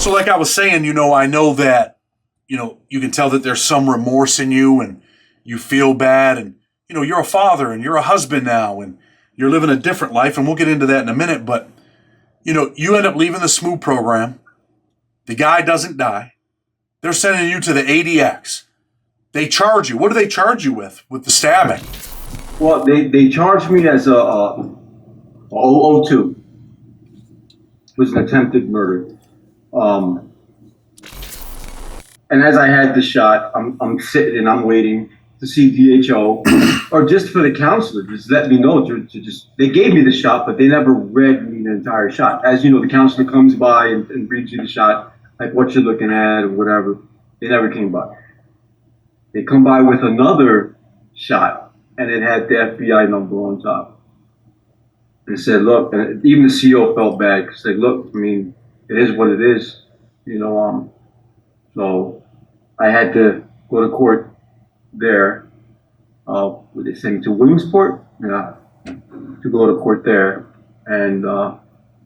So like I was saying, I know that, you can tell that there's some remorse in you and you feel bad and, you're a father and you're a husband now and you're living a different life. And we'll get into that in a minute. But, you end up leaving the SMOO program. The guy doesn't die. They're sending you to the ADX. They charge you. What do they charge you with the stabbing? Well, they charged me as a 002. It was an attempted murder. And as I had the shot, I'm sitting and I'm waiting to see DHO or just for the counselor, just let me know to just, they gave me the shot, but they never read me the entire shot. As you know, the counselor comes by and reads you the shot, like what you're looking at or whatever. They never came by. They come by with another shot and it had the FBI number on top. And it said, look, and even the CO felt bad because they look, I mean, it is what it is, so I had to go to court there. They sent me to Williamsport, to go to court there, and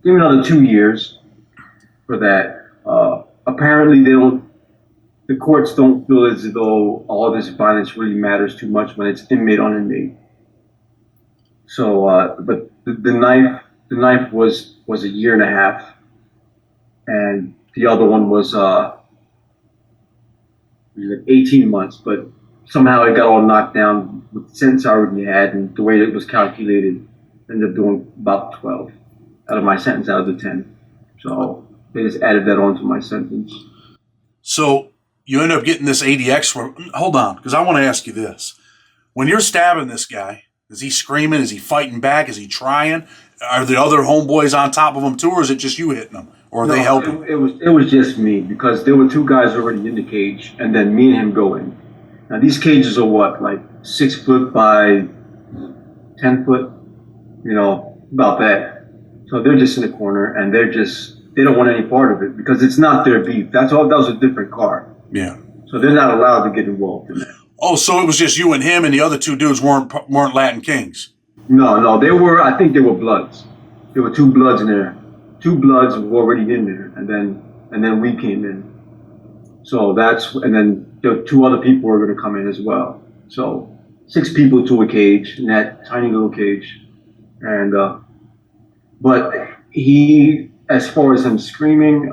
give me another 2 years for that. Apparently, the courts don't feel as though all this violence really matters too much when it's inmate on inmate. So, but the knife was a year and a half, and the other one was like 18 months, but somehow it got all knocked down with the sentence I already had, and the way it was calculated, ended up doing about 12 out of my sentence out of the 10. So they just added that on to my sentence. So you end up getting this ADX. Hold on, because I want to ask you this. When you're stabbing this guy, is he screaming? Is he fighting back? Is he trying? Are the other homeboys on top of him too, or is it just you hitting them? Or are they helping? It was just me, because there were two guys already in the cage, and then me and him go in. Now these cages are what, like 6 foot by 10 foot, about that. So they're just in the corner, and they don't want any part of it because it's not their beef. That was a different car. Yeah. So they're not allowed to get involved in that. Oh, so it was just you and him, and the other two dudes weren't Latin Kings? No, I think they were Bloods. There were 2 Bloods in there. 2 Bloods were already in there, and then we came in. So and then there were 2 other people were going to come in as well. So 6 people to a cage, in that tiny little cage. And, but he, as far as him screaming,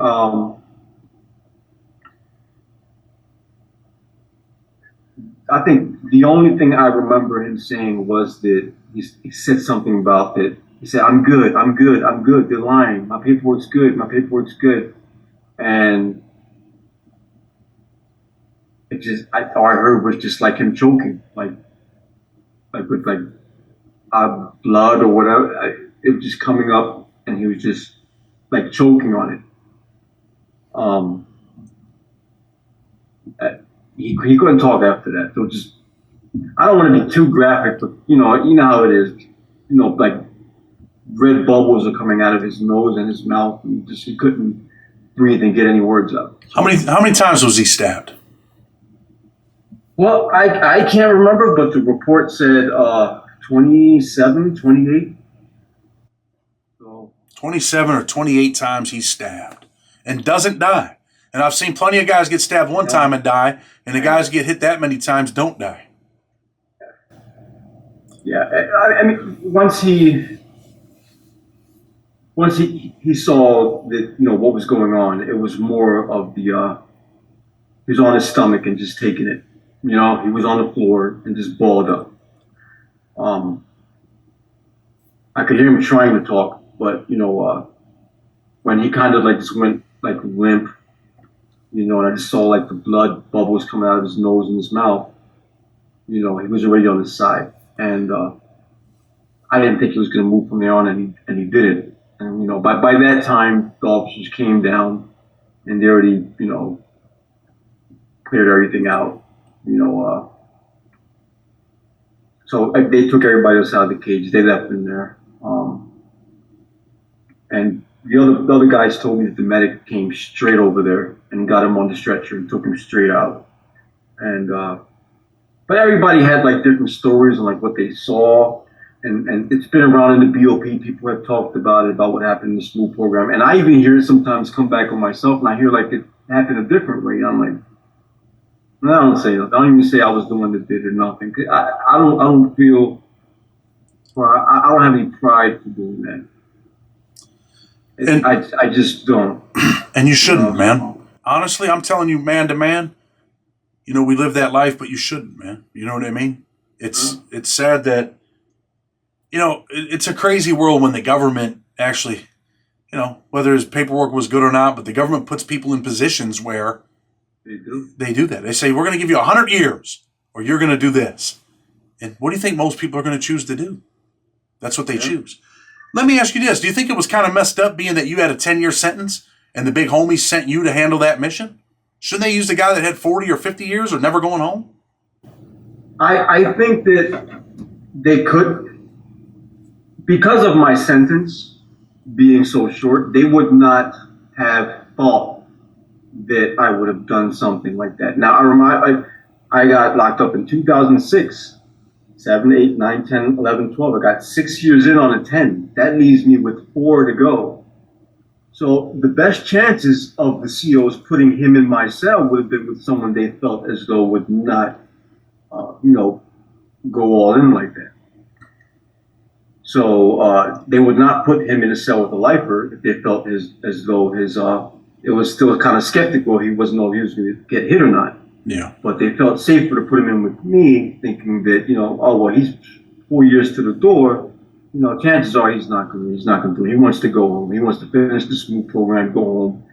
I think the only thing I remember him saying was that he said something about that. He said, I'm good. They're lying. My paperwork's good. And it just, all I heard was just like him choking, like with blood or whatever. It was just coming up, and he was just like choking on it. He couldn't talk after that. So just, I don't want to be too graphic, but you know how it is. Like red bubbles are coming out of his nose and his mouth, and he couldn't breathe and get any words out. How many times was he stabbed? Well, I can't remember, but the report said 27, 28. So 27 or 28 times he's stabbed and doesn't die. And I've seen plenty of guys get stabbed one time and die, and the guys get hit that many times don't die. Yeah, I mean, once he saw that, what was going on, it was more of the, he was on his stomach and just taking it. He was on the floor and just balled up. I could hear him trying to talk, but, when he kind of like just went like limp, and I just saw like the blood bubbles coming out of his nose and his mouth, he was already on his side. And I didn't think he was going to move from there on, and he didn't. And, by that time, the officers came down, and they already, cleared everything out, so they took everybody else out of the cage. They left him there. And the other guys told me that the medic came straight over there and got him on the stretcher and took him straight out. And but everybody had like different stories and like what they saw. and it's been around in the BOP. People have talked about it, about what happened in the school program, and I even hear it sometimes come back on myself, and I hear like it happened a different way. And I'm like, no, I don't say nothing. I don't even say I was the one that did it or nothing. I don't feel, or I don't have any pride for doing that. And I just don't. And you shouldn't, man. Honestly, I'm telling you, man to man, we live that life, but you shouldn't, man. You know what I mean? It's sad that, it's a crazy world when the government actually, whether his paperwork was good or not, but the government puts people in positions where they do that. They say, we're going to give you 100 years or you're going to do this. And what do you think most people are going to choose to do? That's what they choose. Let me ask you this. Do you think it was kind of messed up being that you had a 10-year sentence and the big homies sent you to handle that mission? Shouldn't they use the guy that had 40 or 50 years or never going home? I think that they could, because of my sentence being so short, they would not have thought that I would have done something like that. Now, I got locked up in 2006. 7, 8, 9, 10, 11, 12. I got 6 years in on a 10. That leaves me with 4 to go. So the best chances of the COs putting him in my cell would have been with someone they felt as though would not, go all in like that. So they would not put him in a cell with a lifer if they felt as though it was still kind of skeptical he wasn't know if he was going to get hit or not. Yeah. But they felt safer to put him in with me, thinking that, he's 4 years to the door. Chances are he's not going to do it. He wants to go home. He wants to finish the school program, go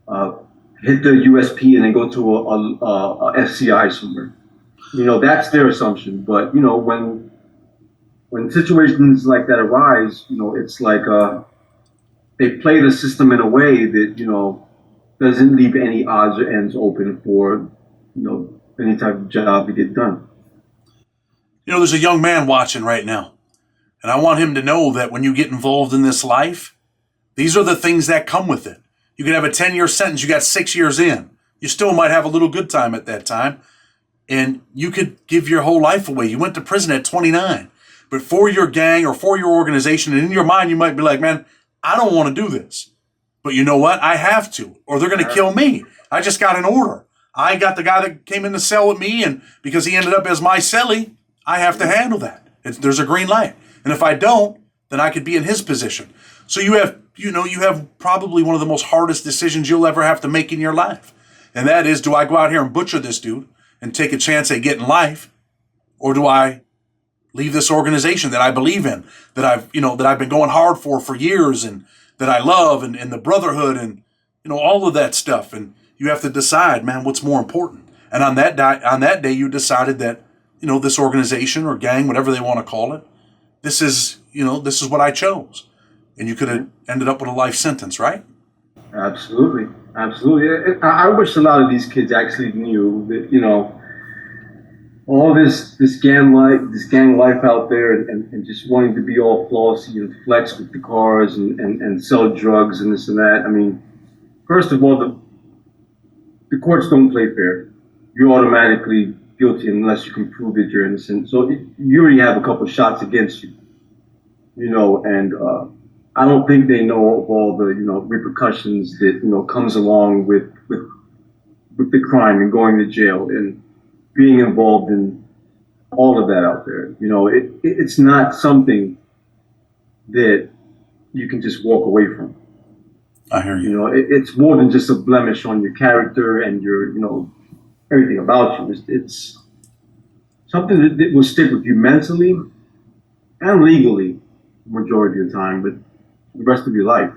home, hit the USP, and then go to a FCI somewhere. That's their assumption. But, when situations like that arise, it's like they play the system in a way that, doesn't leave any odds or ends open for any type of job to get done. There's a young man watching right now, and I want him to know that when you get involved in this life, these are the things that come with it. You could have a 10-year sentence, you got 6 years in. You still might have a little good time at that time, and you could give your whole life away. You went to prison at 29, but for your gang or for your organization, and in your mind, you might be like, man, I don't want to do this. But you know what? I have to, or they're going to kill me. I just got an order. I got the guy that came in the cell with me, and because he ended up as my cellie, I have to handle that. There's a green light. And if I don't, then I could be in his position. So you have probably one of the most hardest decisions you'll ever have to make in your life. And that is, do I go out here and butcher this dude and take a chance at getting life? Or do I leave this organization that I believe in, that I've been going hard for years, and that I love, and the brotherhood, and all of that stuff. And you have to decide, man, what's more important. And on that day, you decided that this organization or gang, whatever they want to call it, this is what I chose. And you could have ended up with a life sentence, right? Absolutely. I wish a lot of these kids actually knew that all this gang life out there, and just wanting to be all flossy and flex with the cars and sell drugs and this and that. I mean, first of all, the courts don't play fair. You're automatically guilty unless you can prove that you're innocent. So you already have a couple of shots against you, and I don't think they know of all the repercussions that comes along with the crime and going to jail and being involved in all of that out there. It's not something that you can just walk away from. I hear you. It's more than just a blemish on your character and your, everything about you. It's something that will stick with you mentally and legally, the majority of the time, but the rest of your life.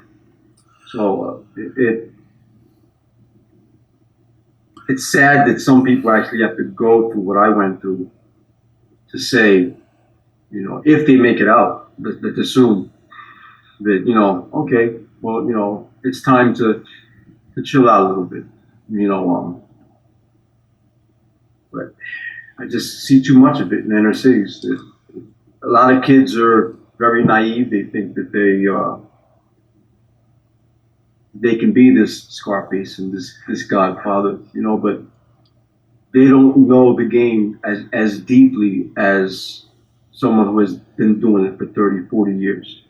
So it's sad that some people actually have to go through what I went through to say, if they make it out, let's assume that, okay, well, it's time to chill out a little bit, but I just see too much of it in the inner cities. A lot of kids are very naive. They think that they can be this Scarface and this Godfather, but they don't know the game as deeply as someone who has been doing it for 30, 40 years,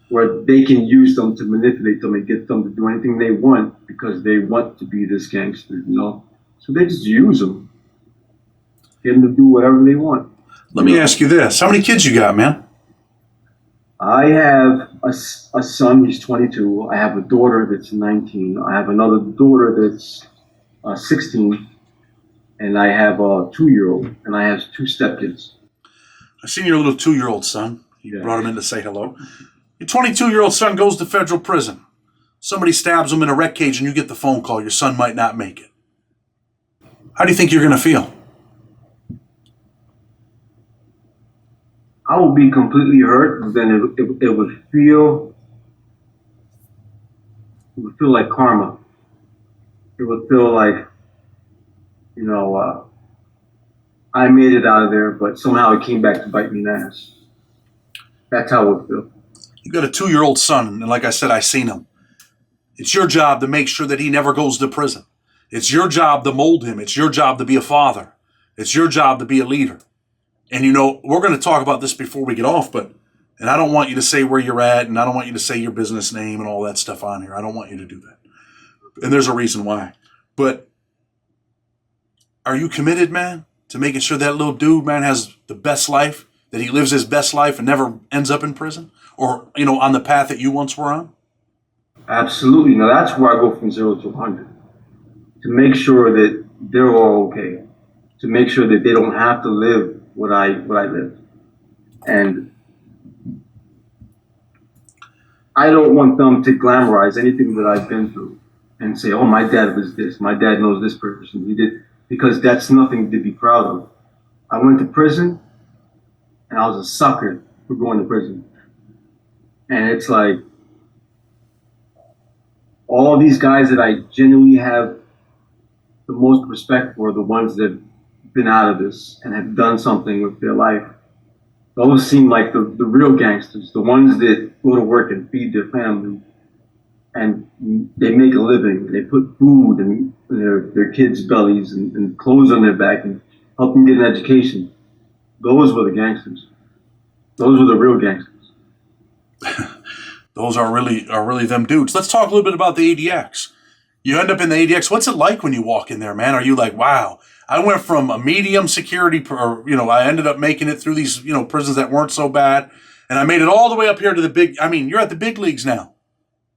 where they can use them to manipulate them and get them to do anything they want because they want to be this gangster, you know? So they just use them, get them to do whatever they want. Let me ask you this. How many kids you got, man? I have a son, he's 22. I have a daughter that's 19. I have another daughter that's 16. And I have a 2-year-old, and I have 2 stepkids. I seen your little 2-year-old son. You brought him in to say hello. Your 22-year-old son goes to federal prison. Somebody stabs him in a rec cage and you get the phone call. Your son might not make it. How do you think you're going to feel? I would be completely hurt, but then it would feel like karma. It would feel like, you know, I made it out of there, but somehow it came back to bite me in the ass. That's how it would feel. You got a 2-year-old son, and like I said, I seen him. It's your job to make sure that he never goes to prison. It's your job to mold him. It's your job to be a father. It's your job to be a leader. And you know, we're going to talk about this before we get off, and I don't want you to say where you're at, and I don't want you to say your business name and all that stuff on here. I don't want you to do that. And there's a reason why. But are you committed, man, to making sure that little dude, man, has the best life, that he lives his best life and never ends up in prison? Or, you know, on the path that you once were on? Absolutely. Now that's where I go from 0 to 100. To make sure that they're all okay. To make sure that they don't have to live what I live. And I don't want them to glamorize anything that I've been through and say, oh, my dad was this, my dad knows this person, he did, because that's nothing to be proud of. I went to prison, and I was a sucker for going to prison. And it's like, all these guys that I genuinely have the most respect for, the ones that have been out of this and have done something with their life, those seem like the real gangsters, the ones that go to work and feed their family, and they make a living. They put food in their kids' bellies and clothes on their back and help them get an education. Those were the gangsters. Those were the real gangsters. Those are really them dudes. Let's talk a little bit about the ADX. You end up in the ADX. What's it like when you walk in there, man? Are you like, wow, I went from a medium security, I ended up making it through these, prisons that weren't so bad, and I made it all the way up here to the big. I mean, you're at the big leagues now.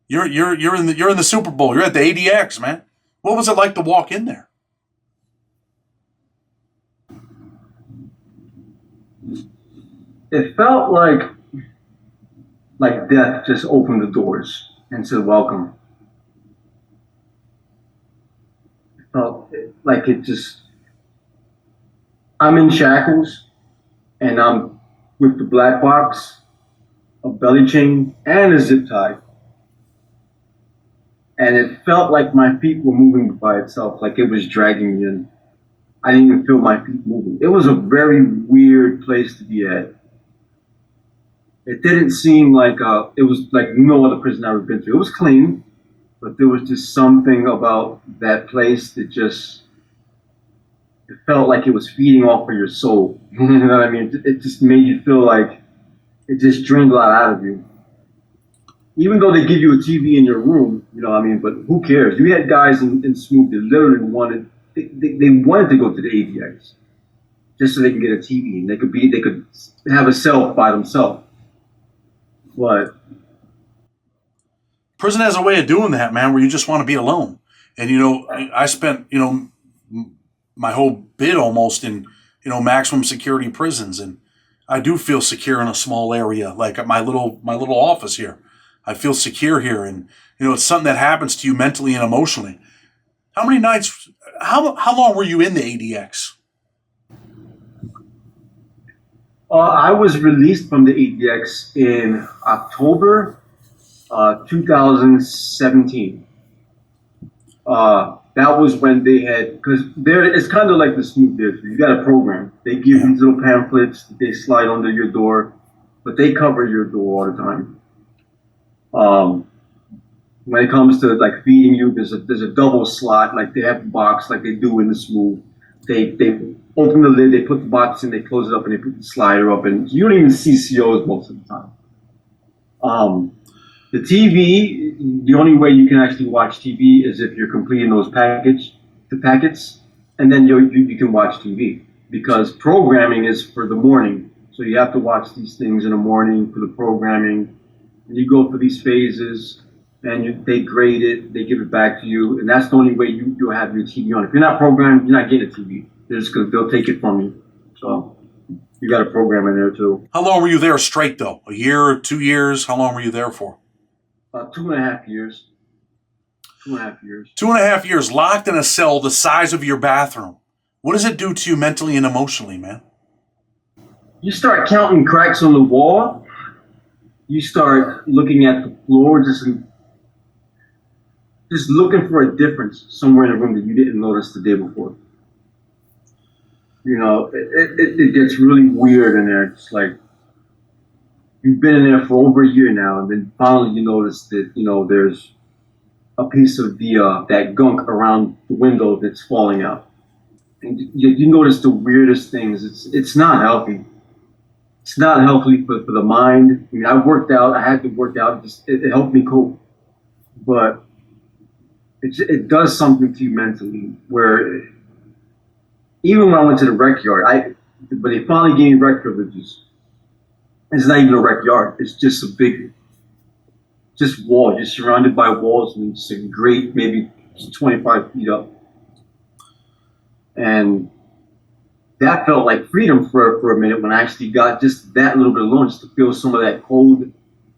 You're in the Super Bowl. You're at the ADX, man. What was it like to walk in there? It felt like death just opened the doors and said, welcome. It felt like I'm in shackles, and I'm with the black box, a belly chain, and a zip tie. And it felt like my feet were moving by itself, like it was dragging me in. I didn't even feel my feet moving. It was a very weird place to be at. It didn't seem like it was like no other prison I've ever been to. It was clean, but there was just something about that place that it felt like it was feeding off of your soul. You know what I mean? It just made you feel like it just drained a lot out of you. Even though they give you a TV in your room, but who cares? You had guys in Smoop that literally wanted to go to the ADX just so they can get a TV and they could have a cell by themselves. But prison has a way of doing that, man, where you just want to be alone. And I spent my whole bid almost in maximum security prisons, and I do feel secure in a small area, like at my little office here. I feel secure here, and it's something that happens to you mentally and emotionally. How many nights? How long were you in the ADX? I was released from the ADX in October 2017. That was when they had, because it's kind of like the Snoop Dogg. You got a program. They give these little pamphlets. They slide under your door, but they cover your door all the time. When it comes to like feeding you, there's a double slot, like they have a box like they do in the Smooth. They open the lid, they put the box in, they close it up, and they put the slider up, and you don't even see COs most of the time. The TV, the only way you can actually watch TV is if you're completing the packets, and then you can watch TV, because programming is for the morning. So you have to watch these things in the morning for the programming, and you go through these phases, and they grade it, they give it back to you, and that's the only way you'll have your TV on. If you're not programmed, you're not getting a TV. They'll take it from you. So you got a program in there too. How long were you there straight though? A year, 2 years? How long were you there for? 2.5 years. 2.5 years. 2.5 years locked in a cell the size of your bathroom. What does it do to you mentally and emotionally, man? You start counting cracks on the wall. You start looking at the floor, just looking for a difference somewhere in the room that you didn't notice the day before. You know, it gets really weird in there. It's like you've been in there for over a year now, and then finally you notice that, you know, there's a piece of that gunk around the window that's falling out. And you notice the weirdest things. It's not healthy. It's not healthy for the mind. I mean, I worked out. I had to work out. It helped me cope. But it does something to you mentally, where even when I went to the rec yard, but they finally gave me rec privileges. It's not even a rec yard. It's just a big, just wall. You're surrounded by walls, and it's a great, maybe 25 feet up. And that felt like freedom for a minute when I actually got just that little bit alone, just to feel some of that cold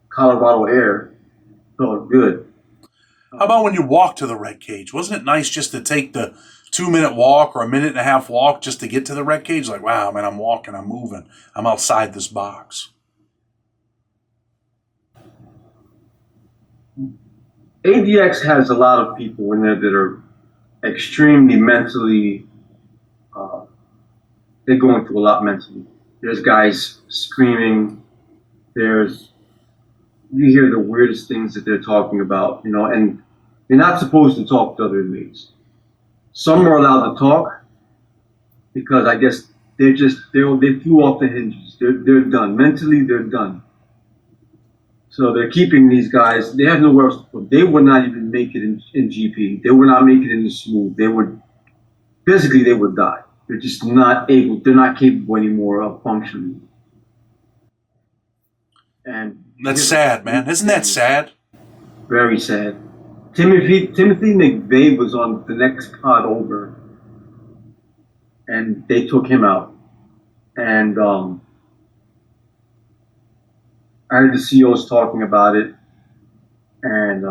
Colorado air. Felt good. How about when you walked to the rec cage? Wasn't it nice just to take the 2-minute walk or a 1.5-minute walk just to get to the rec cage? Like, wow, man, I'm walking, I'm moving, I'm outside this box. ADX has a lot of people in there that are extremely mentally, they're going through a lot mentally. There's guys screaming, you hear the weirdest things that they're talking about, you know, and they're not supposed to talk to other inmates. Some are allowed to talk because I guess they flew off the hinges. They're done. Mentally, they're done. So they're keeping these guys. They have nowhere else to put. They would not even make it in GP. They would not make it in the smooth. Physically, they would die. They're just not able. They're not capable anymore of functioning. And that's sad, man. Isn't that sad? Very sad. Timothy McVeigh was on the next pod over, and they took him out. And I heard the COs talking about it, and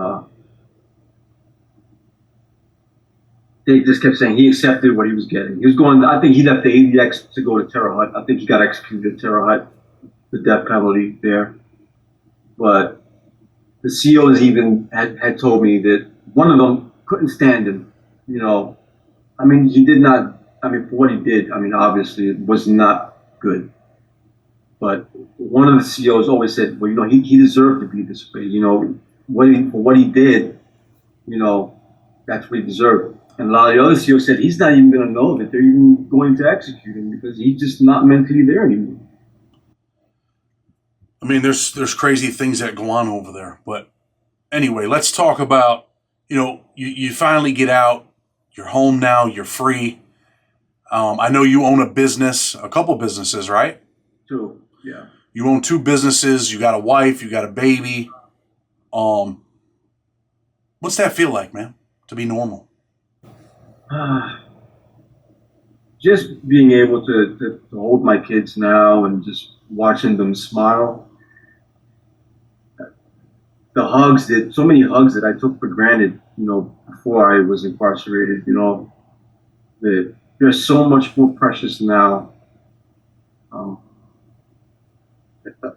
they just kept saying he accepted what he was getting. He was going. I think he left the ADX to go to Terre Haute. I think he got executed at Terre Haute, the death penalty there. But the COs even had told me that one of them couldn't stand him. You know, I mean, he did not. I mean, for what he did, I mean, obviously it was not good. But one of the COs always said, well, you know, he deserved to be this way. You know, for what he did, you know, that's what he deserved. And a lot of the other COs said he's not even going to know that they're even going to execute him because he's just not mentally there anymore. I mean, there's crazy things that go on over there. But anyway, let's talk about, you know, you finally get out. You're home now. You're free. I know you own a couple businesses, right? 2, yeah. You own 2 businesses. You got a wife. You got a baby. What's that feel like, man, to be normal? Just being able to hold my kids now and just watching them smile. The hugs so many hugs that I took for granted, you know, before I was incarcerated, you know, that they're so much more precious now. A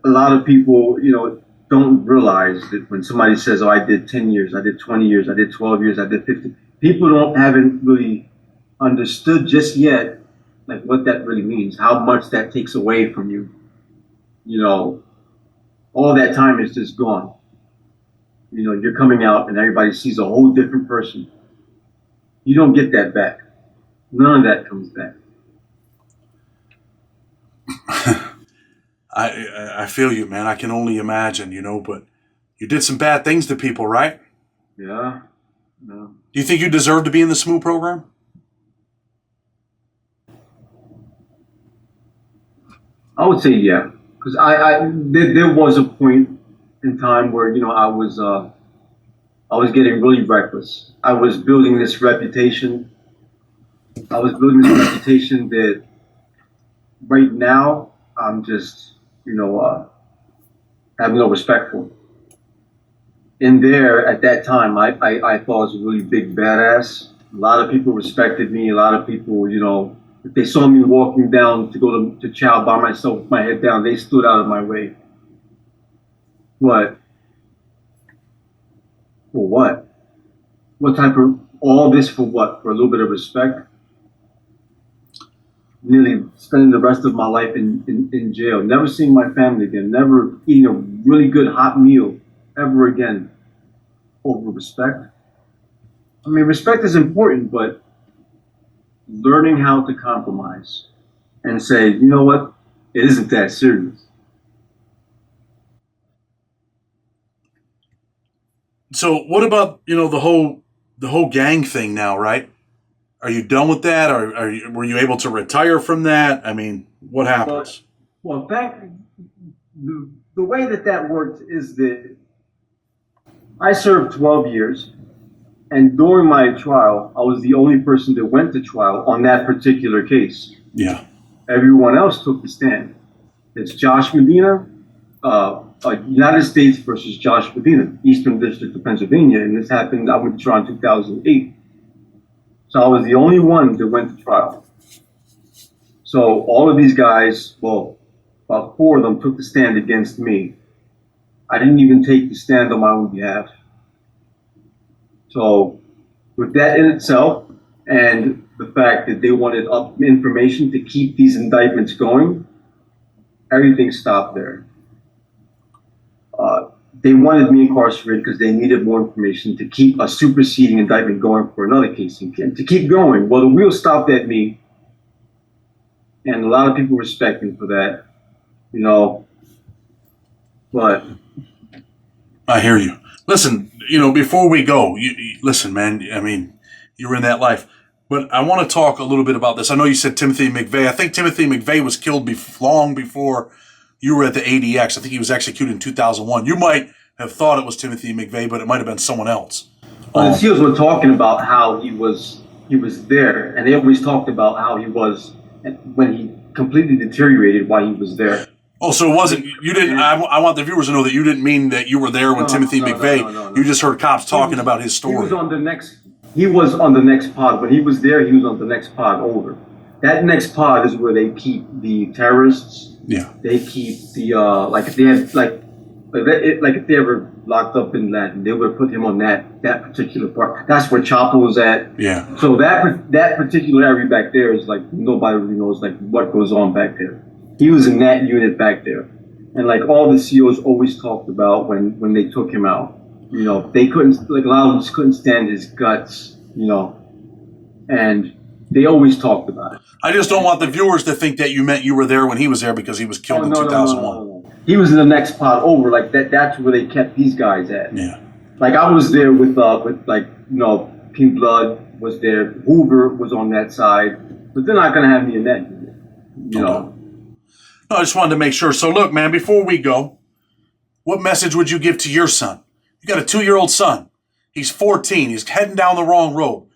lot of people, you know, don't realize that when somebody says, oh, I did 10 years, I did 20 years, I did 12 years, I did 50, people haven't really understood just yet, like, what that really means, how much that takes away from you. You know, all that time is just gone. You know, you're coming out and everybody sees a whole different person. You don't get that back. None of that comes back. I feel you, man. I can only imagine, but you did some bad things to people, right? Yeah. No. Do you think you deserve to be in the SMU program? I would say yeah, because there was a point in time where I was getting really reckless. I was building this reputation. I was building this reputation that right now I'm just have no respect for. In there at that time, I thought I was a really big badass. A lot of people respected me. A lot of people, if they saw me walking down to go to chow by myself with my head down, they stood out of my way. What? For what? What type of, all this for what? For a little bit of respect? Nearly spending the rest of my life in jail. Never seeing my family again. Never eating a really good hot meal ever again. Over respect. I mean, respect is important, but learning how to compromise and say, you know what, it isn't that serious. So what about, the whole gang thing now, right? Are you done with that? Or were you able to retire from that? I mean, what happens? Well, the way that worked is that I served 12 years, and during my trial, I was the only person that went to trial on that particular case. Yeah. Everyone else took the stand. It's Josh Medina, United States versus Josh Medina, Eastern District of Pennsylvania, and this happened, I went to trial in 2008. So I was the only one that went to trial. So all of these guys, well, about four of them took the stand against me. I didn't even take the stand on my own behalf. So with that in itself, and the fact that they wanted information to keep these indictments going, everything stopped there. They wanted me incarcerated because they needed more information to keep a superseding indictment going for another case and to keep going. Well, the wheel stopped at me, and a lot of people respect me for that, but I hear you. Listen, before we go, listen, man, I mean, you're in that life. But I want to talk a little bit about this. I know you said Timothy McVeigh. I think Timothy McVeigh was killed long before you were at the ADX. I think he was executed in 2001. You might have thought it was Timothy McVeigh, but it might have been someone else. The SEALs were talking about how he was there, and they always talked about how he was when he completely deteriorated while he was there. Oh, so it wasn't, you didn't, I want the viewers to know that you didn't mean that you were there when Timothy McVeigh, no. You just heard cops talking about his story. He was on the next pod. When he was there, he was on the next pod over. That next pod is where they keep the terrorists. Yeah. They keep the, if they had, if they ever locked up Bin Laden, they would put him on that particular part. That's where Chopper was at. Yeah. So that particular area back there is nobody really knows what goes on back there. He was in that unit back there, and all the CEOs always talked about when they took him out. They couldn't, a lot of them just couldn't stand his guts. And they always talked about it. I just don't want the viewers to think that you meant you were there when he was there because he was killed in 2001. No. He was in the next pod over. That's where they kept these guys at. Yeah. I was there with King Blood was there. Hoover was on that side, but they're not gonna have me in that unit. No, I just wanted to make sure. So look, man, before we go, what message would you give to your son? You got a 2-year-old son. He's 14. He's heading down the wrong road.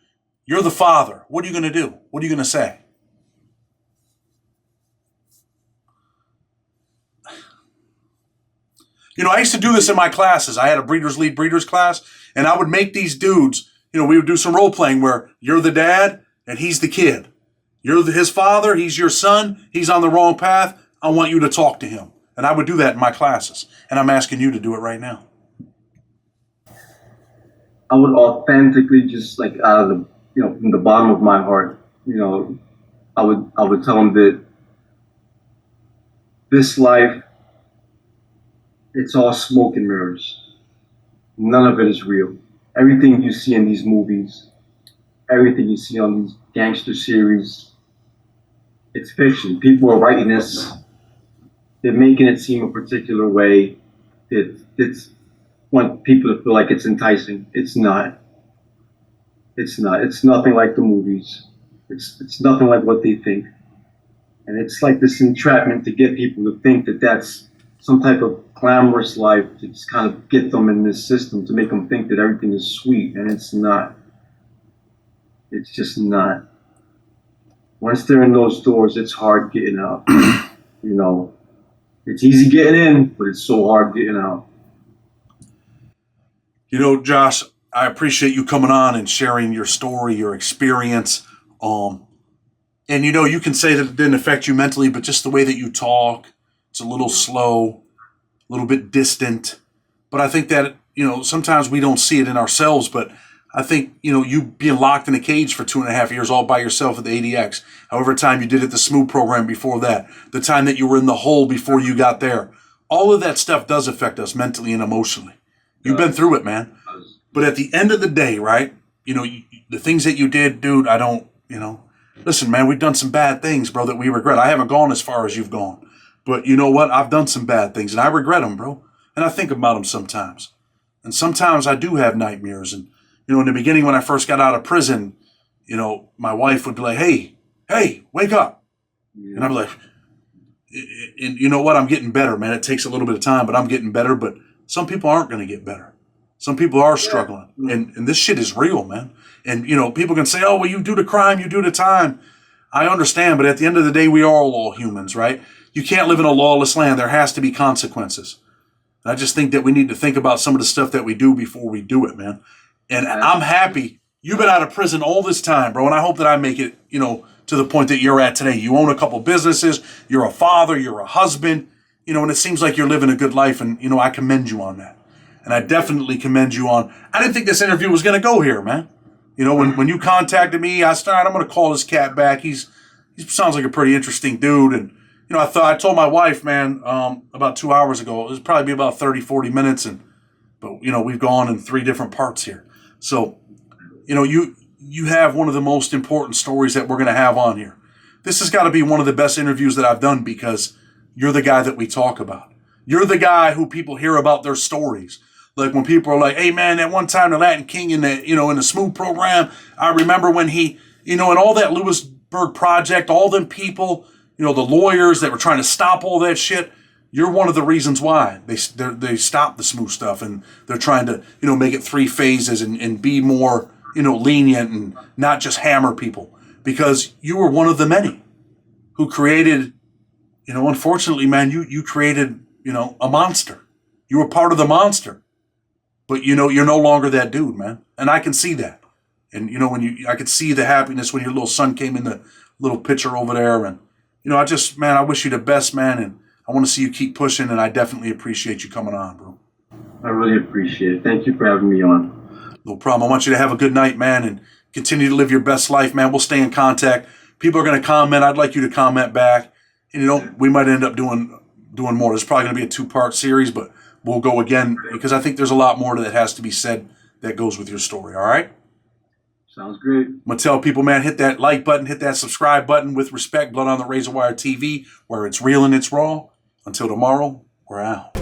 You're the father. What are you going to do? What are you going to say? I used to do this in my classes. I had a Breeders Lead Breeders class, and I would make these dudes, we would do some role playing where you're the dad and he's the kid. You're his father, he's your son, he's on the wrong path. I want you to talk to him. And I would do that in my classes. And I'm asking you to do it right now. I would authentically just out of the, from the bottom of my heart, I would tell him that this life, it's all smoke and mirrors. None of it is real. Everything you see in these movies, everything you see on these gangster series, it's fiction. People are writing this. They're making it seem a particular way. It's want people to feel like it's enticing. It's not. It's not. It's nothing like the movies. It's nothing like what they think. And it's like this entrapment to get people to think that that's some type of glamorous life to just kind of get them in this system to make them think that everything is sweet, and it's not. It's just not. Once they're in those doors, it's hard getting out. You know, it's easy getting in, but it's so hard getting out. You know, Josh, I appreciate you coming on and sharing your story, your experience. And you know, you can say that it didn't affect you mentally, but just the way that you talk, it's a little slow, a little bit distant. But I think that, you know, sometimes we don't see it in ourselves, but I think, you know, you being locked in a cage for 2.5 years all by yourself at the ADX, however time you did at the Smooth program before that, the time that you were in the hole before you got there, all of that stuff does affect us mentally and emotionally. You've been through it, man. But at the end of the day, right, you know, the things that you did, dude, I don't, you know, listen, man, we've done some bad things, bro, that we regret. I haven't gone as far as you've gone. But you know what? I've done some bad things, and I regret them, bro. And I think about them sometimes. And sometimes I do have nightmares. And, you know, in the beginning when I first got out of prison, you know, my wife would be like, hey, wake up. And I'd be like, and you know what? I'm getting better, man. It takes a little bit of time, but I'm getting better. But some people aren't going to get better. Some people are struggling. And this shit is real, man. And, you know, people can say, oh, well, you do the crime, you do the time. I understand, but at the end of the day, we are all humans, right? You can't live in a lawless land. There has to be consequences. And I just think that we need to think about some of the stuff that we do before we do it, man. And I'm happy. You've been out of prison all this time, bro, and I hope that I make it, you know, to the point that you're at today. You own a couple businesses. You're a father. You're a husband. You know, and it seems like you're living a good life, and, you know, I commend you on that. And I definitely commend you on. I didn't think this interview was going to go here, man. You know, when you contacted me, I started, I'm going to call this cat back. He sounds like a pretty interesting dude. And, you know, I told my wife, man, about 2 hours ago, it was probably be about 30, 40 minutes. But, you know, we've gone in 3 different parts here. So, you know, you have one of the most important stories that we're going to have on here. This has got to be one of the best interviews that I've done because you're the guy that we talk about. You're the guy who people hear about their stories. Like when people are like, hey, man, that one time the Latin King in the Smooth program, I remember when he, you know, and all that Lewisburg project, all them people, you know, the lawyers that were trying to stop all that shit, you're one of the reasons why they stopped the Smooth stuff, and they're trying to, you know, make it 3 phases and be more, you know, lenient and not just hammer people, because you were one of the many who created, you know, unfortunately, man, you created, you know, a monster. You were part of the monster. But, you know, you're no longer that dude, man. And I can see that. And, you know, I could see the happiness when your little son came in the little picture over there. And, you know, I wish you the best, man. And I want to see you keep pushing. And I definitely appreciate you coming on, bro. I really appreciate it. Thank you for having me on. No problem. I want you to have a good night, man. And continue to live your best life, man. We'll stay in contact. People are going to comment. I'd like you to comment back. And, you know, we might end up doing more. There's probably going to be a 2-part series, but we'll go again because I think there's a lot more that has to be said that goes with your story, all right? Sounds great. I'm going to tell people, man, hit that like button, hit that subscribe button with respect, Blood on the Razor Wire TV, where it's real and it's raw. Until tomorrow, we're out.